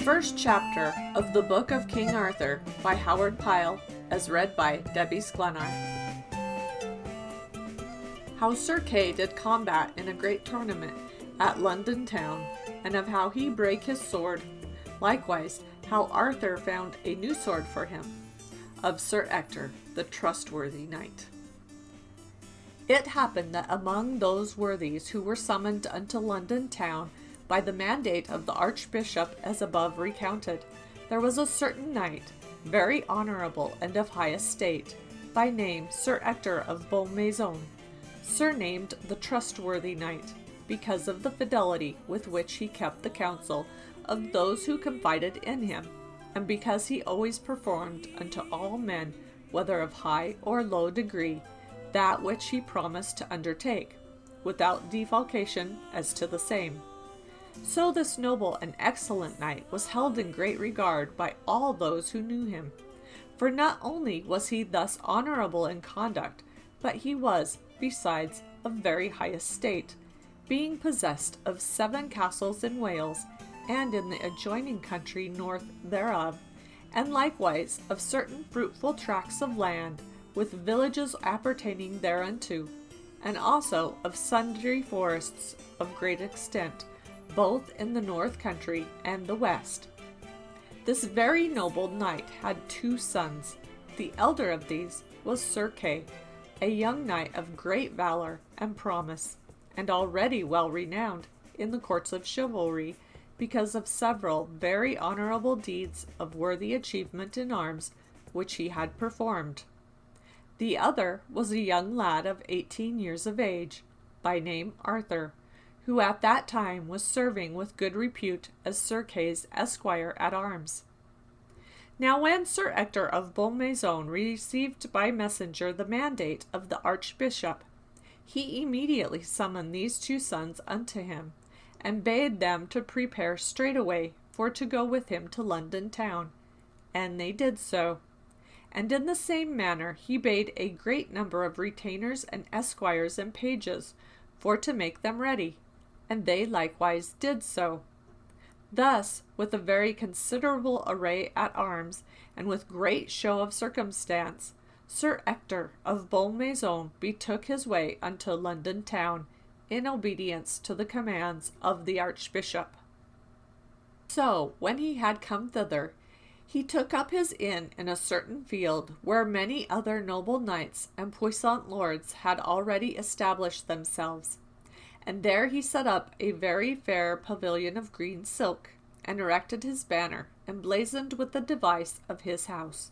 first chapter of the Book of King Arthur by Howard Pyle, as read by Debbie Sklenar. How Sir Kay did combat in a great tournament at London town, and of how he brake his sword. Likewise, how Arthur found a new sword for him, of Sir Ector, the trustworthy knight. It happened that among those worthies who were summoned unto London town by the mandate of the Archbishop as above recounted, there was a certain knight, very honorable and of high estate, by name Sir Ector of Beaumaison, surnamed the trustworthy knight, because of the fidelity with which he kept the counsel of those who confided in him, and because he always performed unto all men, whether of high or low degree, that which he promised to undertake, without defalcation as to the same. So this noble and excellent knight was held in great regard by all those who knew him. For not only was he thus honorable in conduct, but he was, besides, of very high estate, being possessed of 7 castles in Wales, and in the adjoining country north thereof, and likewise of certain fruitful tracts of land, with villages appertaining thereunto, and also of sundry forests of great extent, both in the north country and the west. This very noble knight had 2 sons. The elder of these was Sir Kay, a young knight of great valor and promise, and already well renowned in the courts of chivalry, because of several very honorable deeds of worthy achievement in arms which he had performed. The other was a young lad of 18 years of age, by name Arthur, who at that time was serving with good repute as Sir Kay's esquire at arms. Now when Sir Ector of Beaumaison received by messenger the mandate of the Archbishop, he immediately summoned these 2 sons unto him, and bade them to prepare straightway for to go with him to London town. And they did so. And in the same manner he bade a great number of retainers and esquires and pages for to make them ready, and they likewise did so. Thus, with a very considerable array at arms, and with great show of circumstance, Sir Ector of Beaumaison betook his way unto London town, in obedience to the commands of the Archbishop. So, when he had come thither, he took up his inn in a certain field, where many other noble knights and puissant lords had already established themselves. And there he set up a very fair pavilion of green silk, and erected his banner, emblazoned with the device of his house,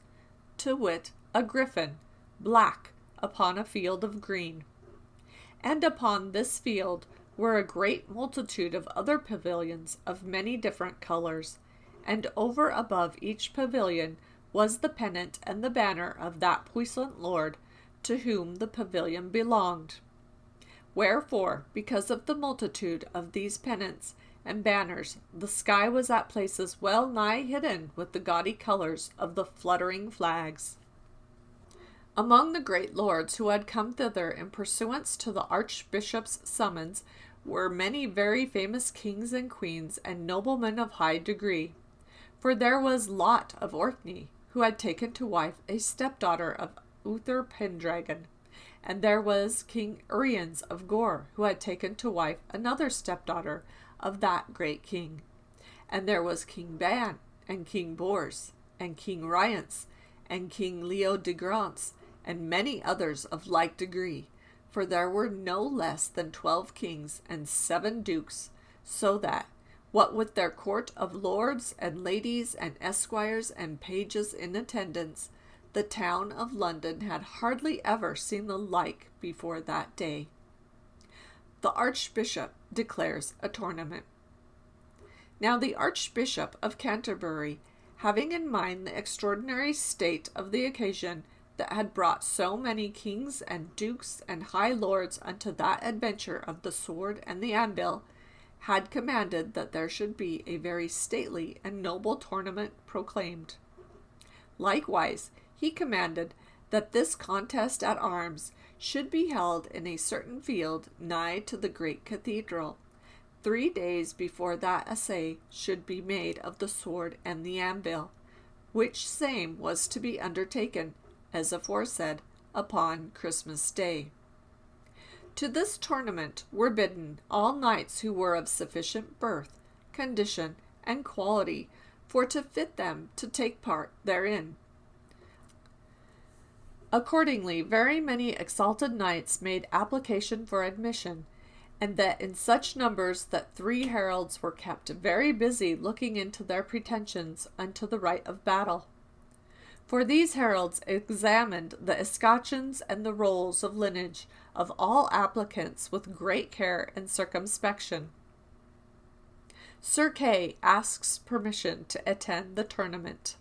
to wit, a griffin, black, upon a field of green. And upon this field were a great multitude of other pavilions of many different colors, and over above each pavilion was the pennant and the banner of that puissant lord to whom the pavilion belonged. Wherefore, because of the multitude of these pennants and banners, the sky was at places well nigh hidden with the gaudy colors of the fluttering flags. Among the great lords who had come thither in pursuance to the Archbishop's summons were many very famous kings and queens and noblemen of high degree. For there was Lot of Orkney, who had taken to wife a stepdaughter of Uther Pendragon, and there was King Uriens of Gore, who had taken to wife another stepdaughter of that great king. And there was King Ban, and King Bors, and King Rience, and King Leo de Grance, and many others of like degree, for there were no less than 12 kings and 7 dukes, so that, what with their court of lords and ladies and esquires and pages in attendance, the town of London had hardly ever seen the like before that day. The Archbishop declares a tournament. Now the Archbishop of Canterbury, having in mind the extraordinary state of the occasion that had brought so many kings and dukes and high lords unto that adventure of the sword and the anvil, had commanded that there should be a very stately and noble tournament proclaimed. Likewise, he commanded that this contest at arms should be held in a certain field nigh to the great cathedral, 3 days before that assay should be made of the sword and the anvil, which same was to be undertaken, as aforesaid, upon Christmas Day. To this tournament were bidden all knights who were of sufficient birth, condition, and quality for to fit them to take part therein. Accordingly, very many exalted knights made application for admission, and that in such numbers that 3 heralds were kept very busy looking into their pretensions unto the right of battle. For these heralds examined the escutcheons and the rolls of lineage of all applicants with great care and circumspection. Sir Kay asks permission to attend the tournament.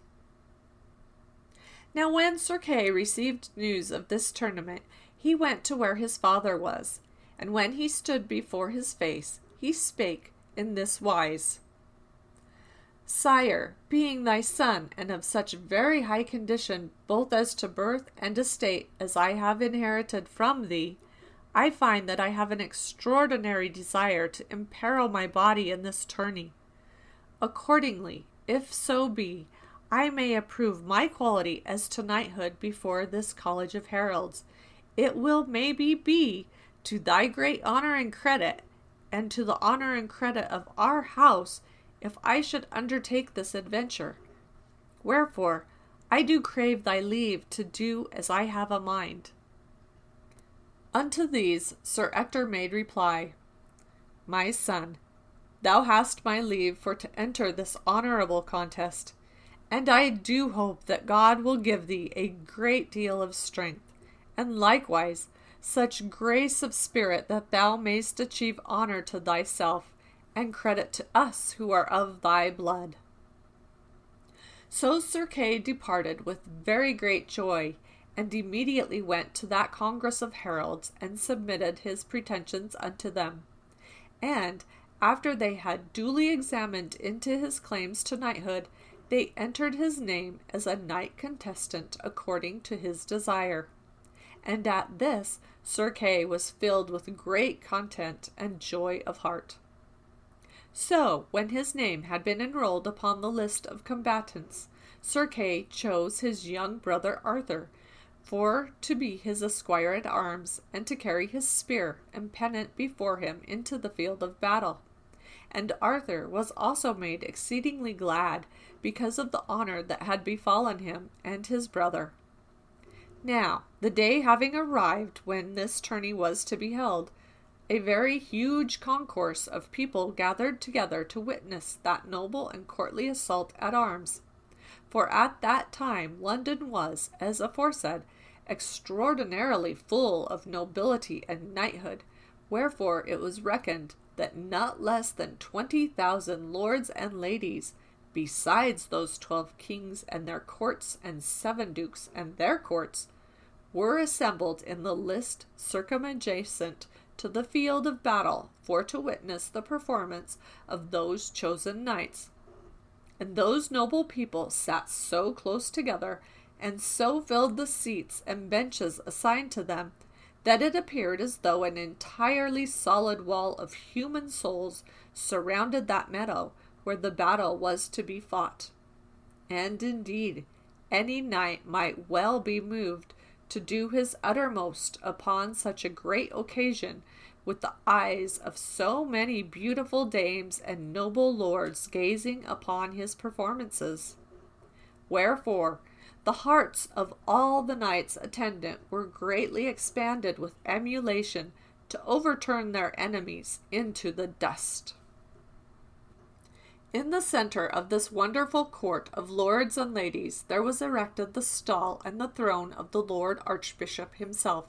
Now when Sir Kay received news of this tournament, he went to where his father was, and when he stood before his face, he spake in this wise: Sire, being thy son, and of such very high condition, both as to birth and estate, as I have inherited from thee, I find that I have an extraordinary desire to imperil my body in this tourney. Accordingly, if so be, I may approve my quality as to knighthood before this college of heralds, it will maybe be to thy great honor and credit, and to the honor and credit of our house, if I should undertake this adventure. Wherefore, I do crave thy leave to do as I have a mind. Unto these Sir Ector made reply: My son, thou hast my leave for to enter this honorable contest, and I do hope that God will give thee a great deal of strength, and likewise such grace of spirit that thou mayst achieve honor to thyself, and credit to us who are of thy blood. So Sir Kay departed with very great joy, and immediately went to that congress of heralds, and submitted his pretensions unto them. And, after they had duly examined into his claims to knighthood, they entered his name as a knight contestant according to his desire. And at this Sir Kay was filled with great content and joy of heart. So, when his name had been enrolled upon the list of combatants, Sir Kay chose his young brother Arthur for to be his esquire at arms, and to carry his spear and pennant before him into the field of battle. And Arthur was also made exceedingly glad because of the honor that had befallen him and his brother. Now, the day having arrived when this tourney was to be held, a very huge concourse of people gathered together to witness that noble and courtly assault at arms. For at that time London was, as aforesaid, extraordinarily full of nobility and knighthood, wherefore it was reckoned that not less than 20,000 lords and ladies, besides those 12 kings and their courts and 7 dukes and their courts, were assembled in the list circumadjacent to the field of battle for to witness the performance of those chosen knights. And those noble people sat so close together, and so filled the seats and benches assigned to them, that it appeared as though an entirely solid wall of human souls surrounded that meadow where the battle was to be fought. And indeed, any knight might well be moved to do his uttermost upon such a great occasion, with the eyes of so many beautiful dames and noble lords gazing upon his performances. Wherefore, the hearts of all the knights attendant were greatly expanded with emulation to overturn their enemies into the dust. In the center of this wonderful court of lords and ladies there was erected the stall and the throne of the Lord Archbishop himself.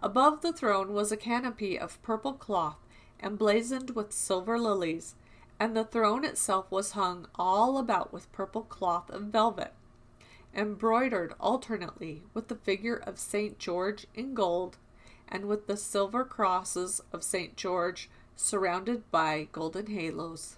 Above the throne was a canopy of purple cloth, emblazoned with silver lilies, and the throne itself was hung all about with purple cloth of velvet, embroidered alternately with the figure of St. George in gold, and with the silver crosses of St. George surrounded by golden halos.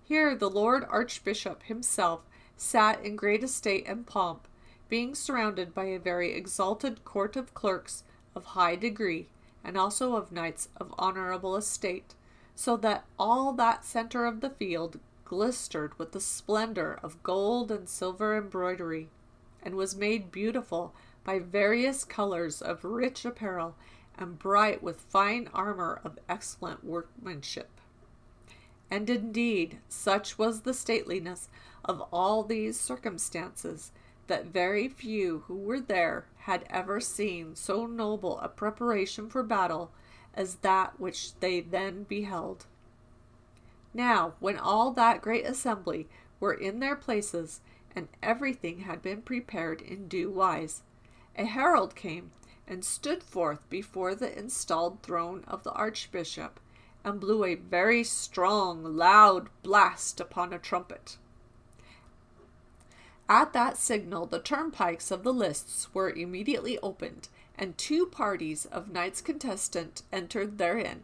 Here the Lord Archbishop himself sat in great estate and pomp, being surrounded by a very exalted court of clerks of high degree, and also of knights of honorable estate, so that all that center of the field glistered with the splendor of gold and silver embroidery, and was made beautiful by various colors of rich apparel, and bright with fine armor of excellent workmanship. And indeed, such was the stateliness of all these circumstances, that very few who were there had ever seen so noble a preparation for battle as that which they then beheld. Now, when all that great assembly were in their places, and everything had been prepared in due wise, a herald came and stood forth before the installed throne of the archbishop, and blew a very strong, loud blast upon a trumpet. At that signal the turnpikes of the lists were immediately opened, and 2 parties of knights contestant entered therein,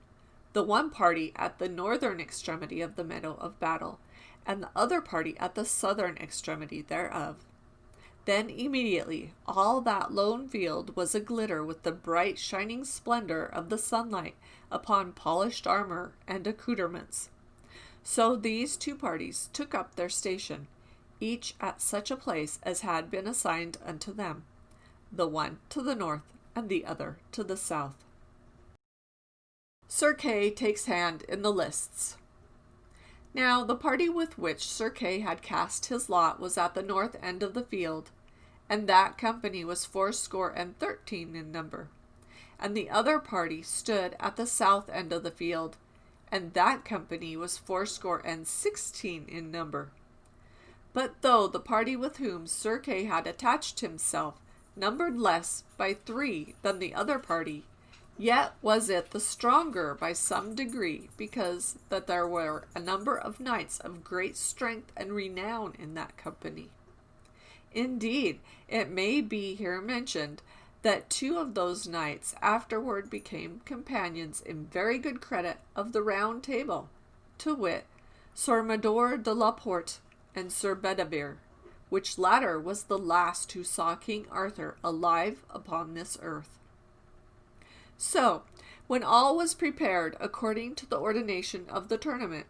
the one party at the northern extremity of the meadow of battle, and the other party at the southern extremity thereof. Then immediately all that lone field was aglitter with the bright shining splendor of the sunlight upon polished armor and accouterments. So these 2 parties took up their station, each at such a place as had been assigned unto them, the one to the north and the other to the south. Sir Kay takes hand in the lists. Now the party with which Sir Kay had cast his lot was at the north end of the field, and that company was 13 in number. And the other party stood at the south end of the field, and that company was 16 in number. But though the party with whom Sir Kay had attached himself numbered less by 3 than the other party, yet was it the stronger by some degree, because that there were a number of knights of great strength and renown in that company. Indeed, it may be here mentioned that 2 of those knights afterward became companions in very good credit of the Round Table, to wit, Sir Mador de la Porte and Sir Bedivere, which latter was the last who saw King Arthur alive upon this earth. So, when all was prepared according to the ordination of the tournament,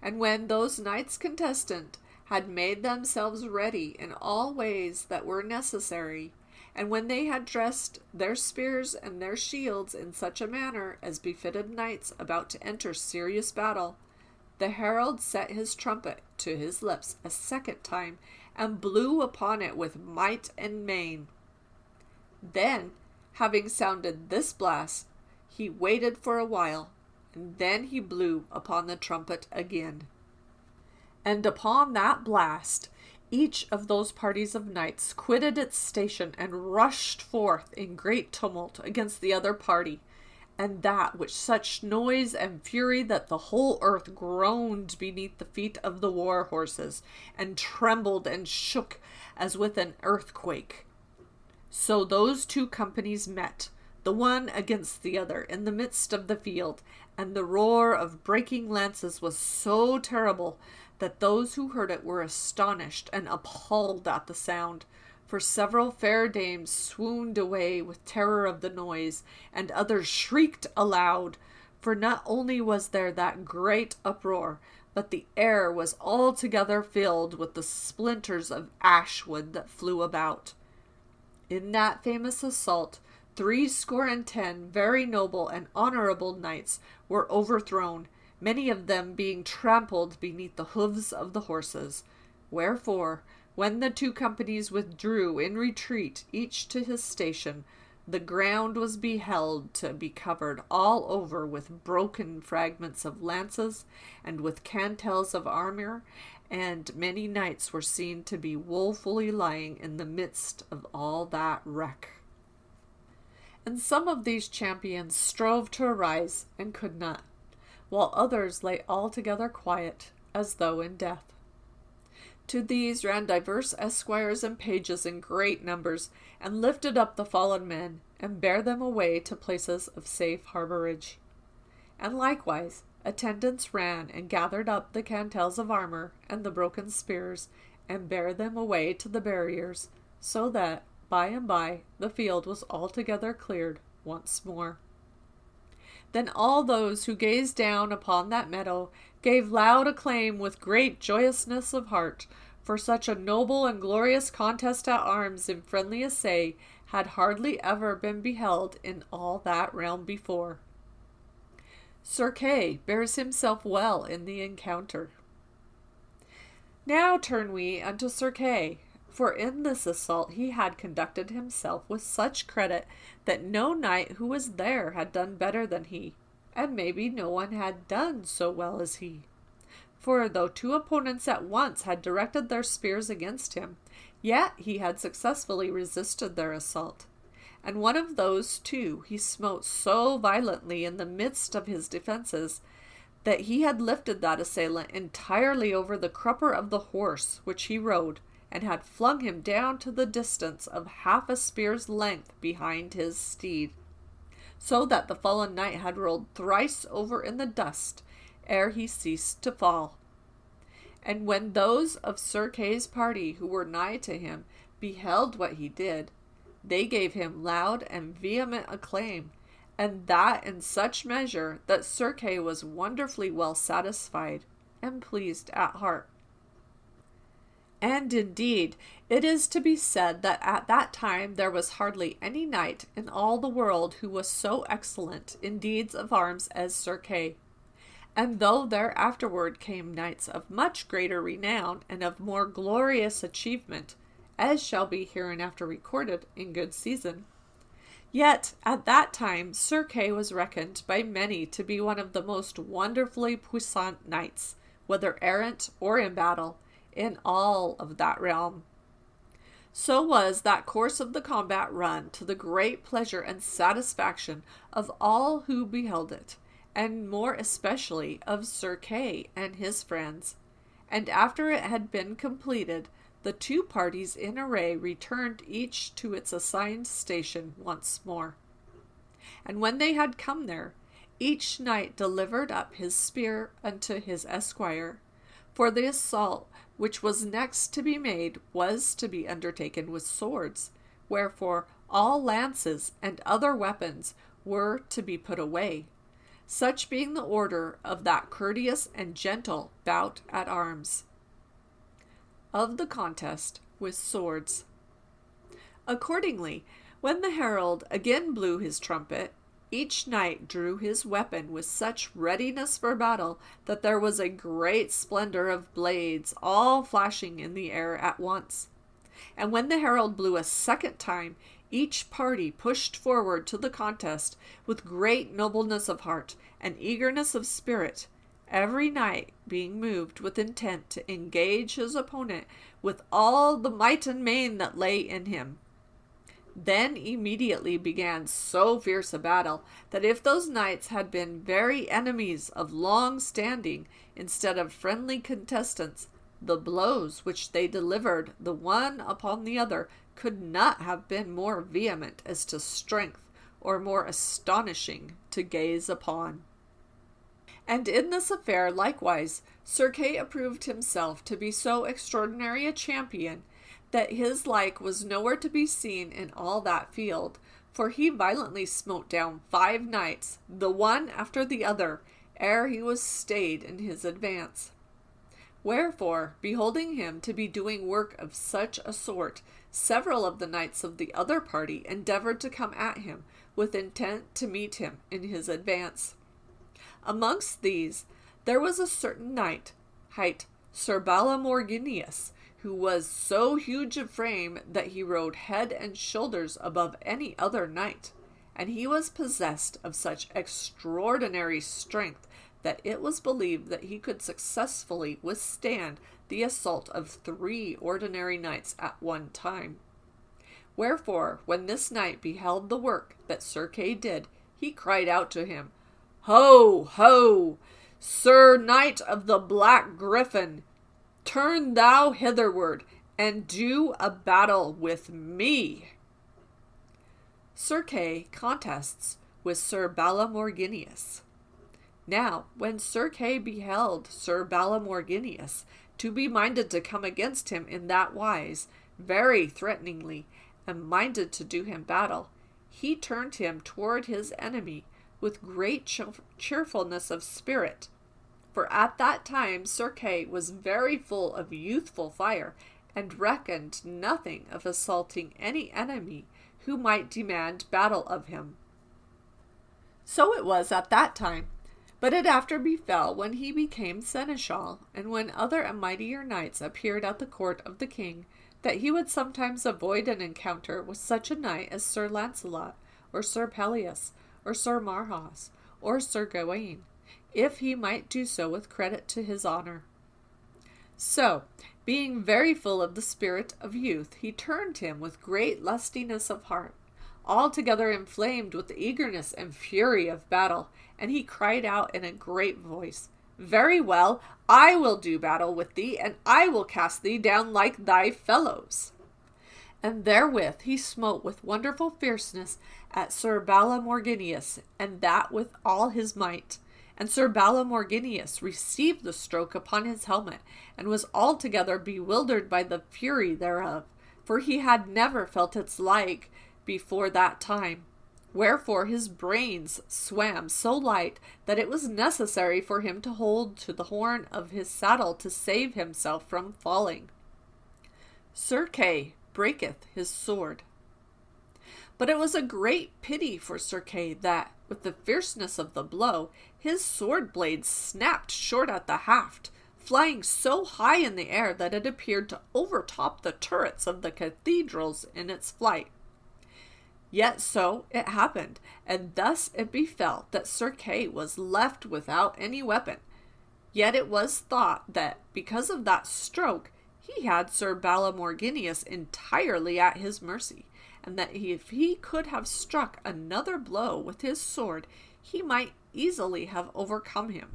and when those knights contestant had made themselves ready in all ways that were necessary, and when they had dressed their spears and their shields in such a manner as befitted knights about to enter serious battle, the herald set his trumpet to his lips a second time, and blew upon it with might and main. Then, having sounded this blast, he waited for a while, and then he blew upon the trumpet again. And upon that blast, each of those parties of knights quitted its station and rushed forth in great tumult against the other party, and that with such noise and fury that the whole earth groaned beneath the feet of the war horses, and trembled and shook as with an earthquake. So those 2 companies met, the one against the other, in the midst of the field, and the roar of breaking lances was so terrible that those who heard it were astonished and appalled at the sound, for several fair dames swooned away with terror of the noise, and others shrieked aloud, for not only was there that great uproar, but the air was altogether filled with the splinters of ash wood that flew about. In that famous assault 70 very noble and honorable knights were overthrown, many of them being trampled beneath the hoofs of the horses. Wherefore, when the 2 companies withdrew in retreat, each to his station, the ground was beheld to be covered all over with broken fragments of lances, and with cantels of armor, and many knights were seen to be woefully lying in the midst of all that wreck. And some of these champions strove to arise, and could not, while others lay altogether quiet, as though in death. To these ran divers esquires and pages in great numbers, and lifted up the fallen men, and bare them away to places of safe harborage. And likewise attendants ran and gathered up the cantels of armor and the broken spears, and bare them away to the barriers, so that by and by the field was altogether cleared once more. Then all those who gazed down upon that meadow gave loud acclaim with great joyousness of heart, for such a noble and glorious contest at arms in friendly assay had hardly ever been beheld in all that realm before. Sir Kay bears himself well in the encounter. Now turn we unto Sir Kay, for in this assault he had conducted himself with such credit that no knight who was there had done better than he, and maybe no one had done so well as he. For though two opponents at once had directed their spears against him, yet he had successfully resisted their assault. And one of those two he smote so violently in the midst of his defences that he had lifted that assailant entirely over the crupper of the horse which he rode, and had flung him down to the distance of half a spear's length behind his steed, so that the fallen knight had rolled thrice over in the dust ere he ceased to fall. And when those of Sir Kay's party who were nigh to him beheld what he did, they gave him loud and vehement acclaim, and that in such measure that Sir Kay was wonderfully well satisfied and pleased at heart. And indeed, it is to be said that at that time there was hardly any knight in all the world who was so excellent in deeds of arms as Sir Kay. And though there afterward came knights of much greater renown and of more glorious achievement, as shall be hereinafter recorded in good season, yet at that time Sir Kay was reckoned by many to be one of the most wonderfully puissant knights, whether errant or in battle, in all of that realm. So was that course of the combat run to the great pleasure and satisfaction of all who beheld it, and more especially of Sir Kay and his friends. And after it had been completed, the two parties in array returned each to its assigned station once more. And when they had come there, each knight delivered up his spear unto his esquire, for the assault which was next to be made was to be undertaken with swords, wherefore all lances and other weapons were to be put away, such being the order of that courteous and gentle bout at arms. Of the contest with swords. Accordingly, when the herald again blew his trumpet, each knight drew his weapon with such readiness for battle that there was a great splendor of blades all flashing in the air at once. And when the herald blew a second time, each party pushed forward to the contest with great nobleness of heart and eagerness of spirit, every knight being moved with intent to engage his opponent with all the might and main that lay in him. Then immediately began so fierce a battle that if those knights had been very enemies of long standing instead of friendly contestants, the blows which they delivered the one upon the other could not have been more vehement as to strength or more astonishing to gaze upon. And in this affair likewise Sir Kay approved himself to be so extraordinary a champion that his like was nowhere to be seen in all that field, for he violently smote down 5 knights, the one after the other, ere he was stayed in his advance. Wherefore, beholding him to be doing work of such a sort, several of the knights of the other party endeavored to come at him, with intent to meet him in his advance. Amongst these there was a certain knight, hight Sir Balamorgineus, who was so huge of frame that he rode head and shoulders above any other knight, and he was possessed of such extraordinary strength that it was believed that he could successfully withstand the assault of 3 ordinary knights at one time. Wherefore, when this knight beheld the work that Sir Kay did, he cried out to him, "Ho, ho, Sir Knight of the Black Griffin, turn thou hitherward, and do a battle with me." Sir Kay contests with Sir Balamorgineus. Now, when Sir Kay beheld Sir Balamorgineus to be minded to come against him in that wise, very threateningly, and minded to do him battle, he turned him toward his enemy with great cheerfulness of spirit. For at that time Sir Kay was very full of youthful fire, and reckoned nothing of assaulting any enemy who might demand battle of him. So it was at that time. But it after befell, when he became seneschal, and when other and mightier knights appeared at the court of the king, that he would sometimes avoid an encounter with such a knight as Sir Launcelot, or Sir Pelleas, or Sir Marhaus, or Sir Gawain, if he might do so with credit to his honor. So, being very full of the spirit of youth, he turned him with great lustiness of heart, altogether inflamed with the eagerness and fury of battle, and he cried out in a great voice, Very well, I will do battle with thee, and I will cast thee down like thy fellows. And therewith he smote with wonderful fierceness at Sir Balamorgineus, and that with all his might. And Sir Balamorgineus received the stroke upon his helmet, and was altogether bewildered by the fury thereof, for he had never felt its like before that time. Wherefore his brains swam so light that it was necessary for him to hold to the horn of his saddle to save himself from falling. Sir Kay breaketh his sword. But it was a great pity for Sir Kay that, with the fierceness of the blow, his sword blade snapped short at the haft, flying so high in the air that it appeared to overtop the turrets of the cathedrals in its flight. Yet so it happened, and thus it befell that Sir Kay was left without any weapon. Yet it was thought that, because of that stroke, he had Sir Balamorgineus entirely at his mercy, and that if he could have struck another blow with his sword, he might easily have overcome him.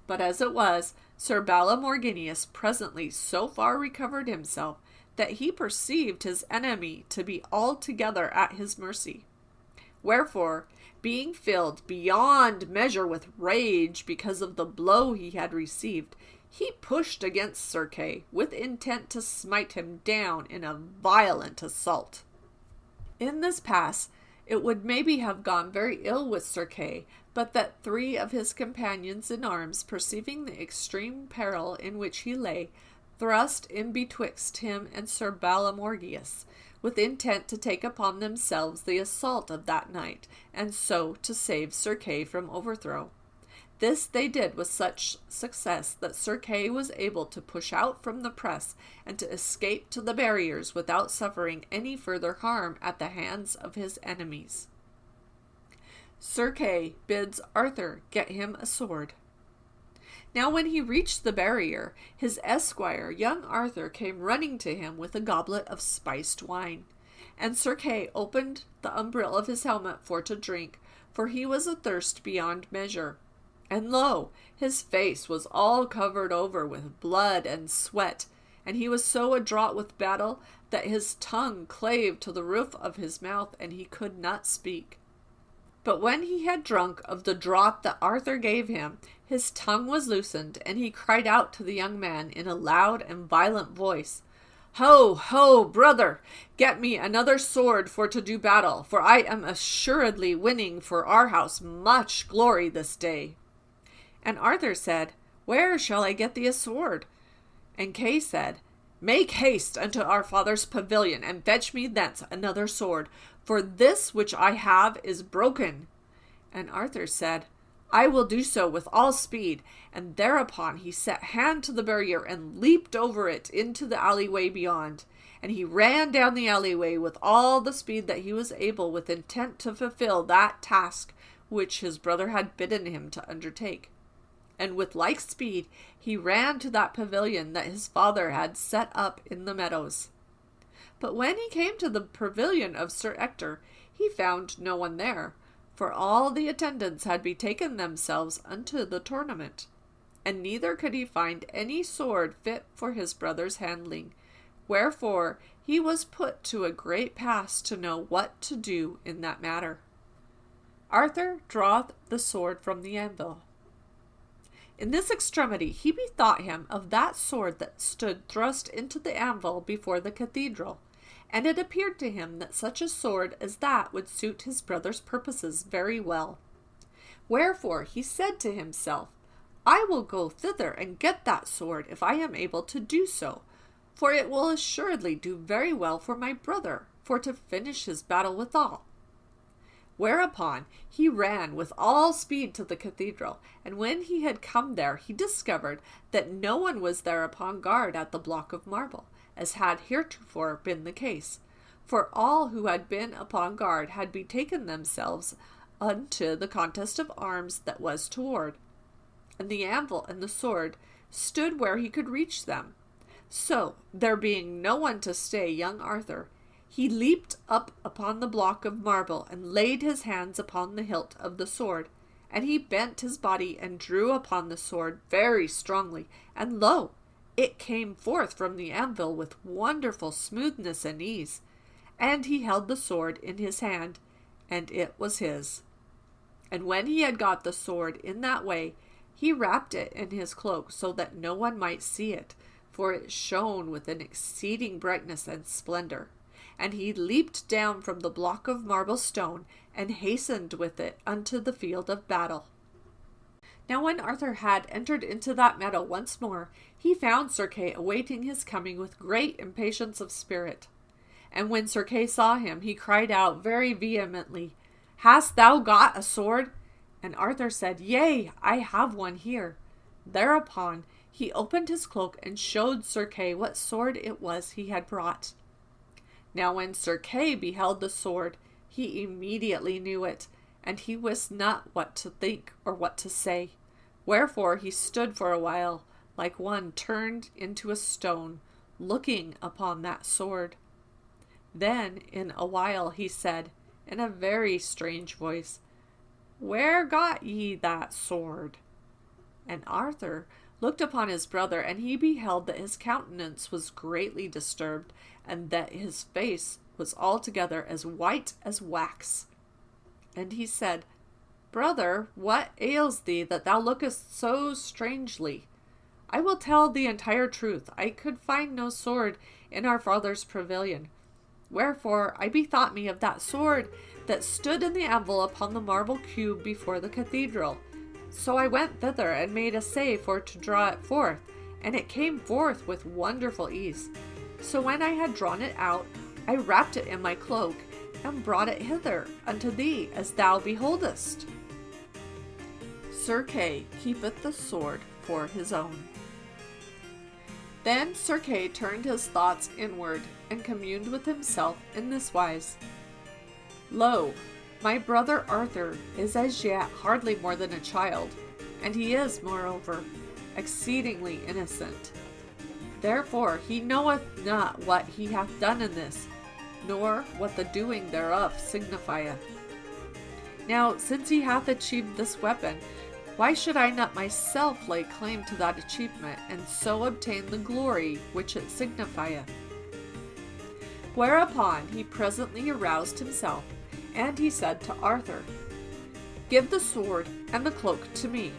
But as it was, Sir Balamorgineus presently so far recovered himself that he perceived his enemy to be altogether at his mercy. Wherefore, being filled beyond measure with rage because of the blow he had received, he pushed against Sir Kay with intent to smite him down in a violent assault. In this pass, it would maybe have gone very ill with Sir Kay, but that 3 of his companions in arms, perceiving the extreme peril in which he lay, thrust in betwixt him and Sir Balamorgineus, with intent to take upon themselves the assault of that night, and so to save Sir Kay from overthrow. This they did with such success that Sir Kay was able to push out from the press and to escape to the barriers without suffering any further harm at the hands of his enemies. Sir Kay bids Arthur get him a sword. Now when he reached the barrier, his esquire, young Arthur, came running to him with a goblet of spiced wine. And Sir Kay opened the umbril of his helmet for to drink, for he was athirst beyond measure. And lo, his face was all covered over with blood and sweat, and he was so adraught with battle that his tongue clave to the roof of his mouth, and he could not speak. But when he had drunk of the draught that Arthur gave him, his tongue was loosened, and he cried out to the young man in a loud and violent voice, Ho, ho, brother, get me another sword for to do battle, for I am assuredly winning for our house much glory this day. And Arthur said, Where shall I get thee a sword? And Kay said, Make haste unto our father's pavilion, and fetch me thence another sword, for this which I have is broken. And Arthur said, I will do so with all speed. And thereupon he set hand to the barrier and leaped over it into the alleyway beyond. And he ran down the alleyway with all the speed that he was able, with intent to fulfill that task which his brother had bidden him to undertake. And with like speed he ran to that pavilion that his father had set up in the meadows. But when he came to the pavilion of Sir Ector, he found no one there, for all the attendants had betaken themselves unto the tournament. And neither could he find any sword fit for his brother's handling, wherefore he was put to a great pass to know what to do in that matter. Arthur draweth the sword from the anvil. In this extremity he bethought him of that sword that stood thrust into the anvil before the cathedral, and it appeared to him that such a sword as that would suit his brother's purposes very well. Wherefore he said to himself, I will go thither and get that sword if I am able to do so, for it will assuredly do very well for my brother, for to finish his battle withal. Whereupon he ran with all speed to the cathedral, and when he had come there, he discovered that no one was there upon guard at the block of marble, as had heretofore been the case. For all who had been upon guard had betaken themselves unto the contest of arms that was toward, and the anvil and the sword stood where he could reach them. So, there being no one to stay young Arthur, he leaped up upon the block of marble, and laid his hands upon the hilt of the sword, and he bent his body and drew upon the sword very strongly, and lo, it came forth from the anvil with wonderful smoothness and ease, and he held the sword in his hand, and it was his. And when he had got the sword in that way, he wrapped it in his cloak, so that no one might see it, for it shone with an exceeding brightness and splendor. And he leaped down from the block of marble stone, and hastened with it unto the field of battle. Now when Arthur had entered into that meadow once more, he found Sir Kay awaiting his coming with great impatience of spirit. And when Sir Kay saw him, he cried out very vehemently, Hast thou got a sword? And Arthur said, Yea, I have one here. Thereupon he opened his cloak, and showed Sir Kay what sword it was he had brought. Now when Sir Kay beheld the sword, he immediately knew it, and he wist not what to think or what to say. Wherefore he stood for a while, like one turned into a stone, looking upon that sword. Then in a while he said, in a very strange voice, Where got ye that sword? And Arthur looked upon his brother, and he beheld that his countenance was greatly disturbed, and that his face was altogether as white as wax. And he said, Brother, what ails thee that thou lookest so strangely? I will tell the entire truth. I could find no sword in our father's pavilion. Wherefore I bethought me of that sword that stood in the anvil upon the marble cube before the cathedral. So I went thither, and made essay for to draw it forth, and it came forth with wonderful ease. So when I had drawn it out, I wrapped it in my cloak, and brought it hither unto thee, as thou beholdest. Sir Kay keepeth the sword for his own. Then Sir Kay turned his thoughts inward, and communed with himself in this wise. Lo, my brother Arthur is as yet hardly more than a child, and he is, moreover, exceedingly innocent. Therefore he knoweth not what he hath done in this, nor what the doing thereof signifieth. Now, since he hath achieved this weapon, why should I not myself lay claim to that achievement, and so obtain the glory which it signifieth? Whereupon he presently aroused himself, and he said to Arthur, Give the sword and the cloak to me.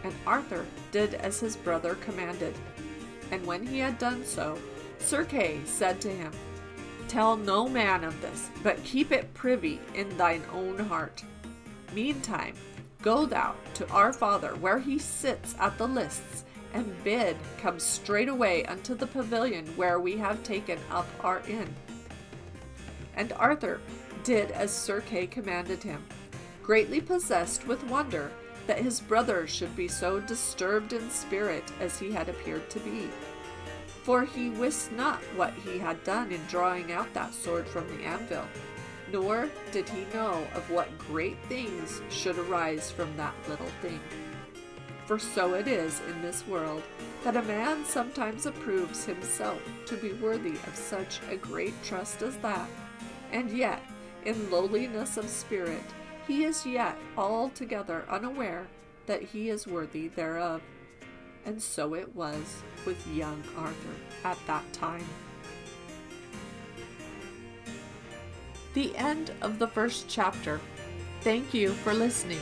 And Arthur did as his brother commanded. And when he had done so, Sir Kay said to him, Tell no man of this, but keep it privy in thine own heart. Meantime, go thou to our father where he sits at the lists, and bid come straightway unto the pavilion where we have taken up our inn. And Arthur did as Sir Kay commanded him, greatly possessed with wonder that his brother should be so disturbed in spirit as he had appeared to be. For he wist not what he had done in drawing out that sword from the anvil, nor did he know of what great things should arise from that little thing. For so it is in this world, that a man sometimes approves himself to be worthy of such a great trust as that, and yet, in lowliness of spirit, he is yet altogether unaware that he is worthy thereof. And so it was with young Arthur at that time. The end of the first chapter. Thank you for listening.